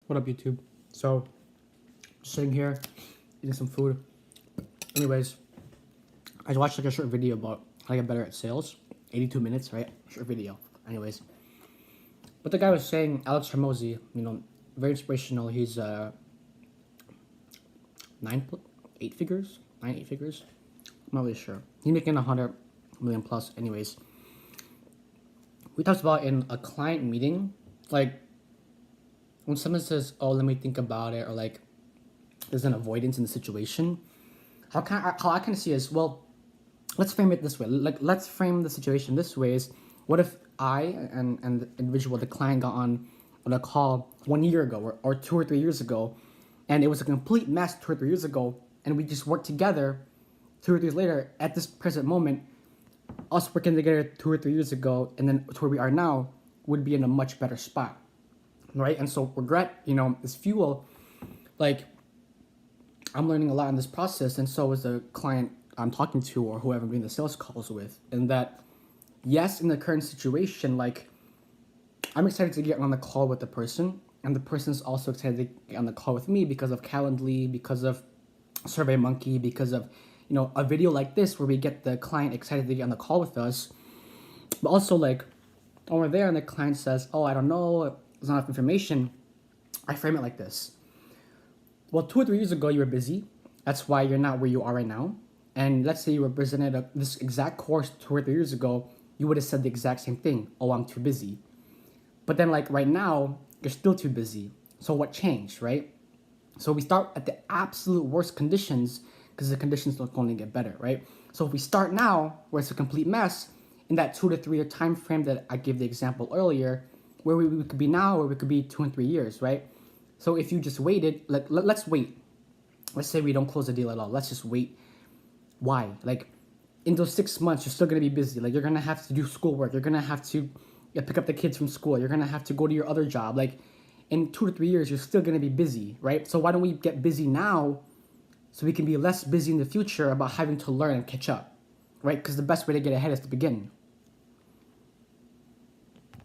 What up, YouTube? So, just sitting here, eating some food. Anyways, I watched like a short video about how to get better at sales. 82 minutes, right? Short video. Anyways, but the guy was saying, Alex Hormozy, very inspirational. He's eight figures. I'm not really sure. He's making 100 million plus. Anyways, we talked about in a client meeting, like when someone says, "Oh, let me think about it," or like there's an avoidance in the situation. How I kind of see is, well, let's frame it this way. Like, let's frame the situation this way: is what if I and the individual, the client, got on a call 1 year ago or 2 or 3 years ago, and it was a complete mess 2 or 3 years ago, and we just worked together 2 or 3 years later at this present moment. Us working together 2 or 3 years ago, and then to where we are now, would be in a much better spot, right? And so regret, is fuel. Like, I'm learning a lot in this process, and so is the client I'm talking to or whoever I'm doing the sales calls with. And that, yes, in the current situation, like, I'm excited to get on the call with the person, and the person's also excited to get on the call with me because of Calendly, because of SurveyMonkey, because of a video like this where we get the client excited to get on the call with us. But also, like, when we're there and the client says, "Oh, I don't know, there's not enough information," I frame it like this. Well, 2 or 3 years ago, you were busy. That's why you're not where you are right now. And let's say you were presented this exact course 2 or 3 years ago, you would have said the exact same thing. "Oh, I'm too busy." But then, like, right now, you're still too busy. So what changed, right? So we start at the absolute worst conditions because the conditions don't only get better, right? So if we start now, where it's a complete mess, in that 2 to 3 year time frame that I gave the example earlier, where we could be now, or we could be 2 and 3 years, right? So if you just waited, let's wait. Let's say we don't close the deal at all. Let's just wait. Why? Like, in those 6 months, you're still gonna be busy. Like, you're gonna have to do schoolwork. You're gonna have to pick up the kids from school. You're gonna have to go to your other job. Like, in 2 to 3 years, you're still gonna be busy, right? So why don't we get busy now, so we can be less busy in the future about having to learn and catch up, right? Because the best way to get ahead is to begin.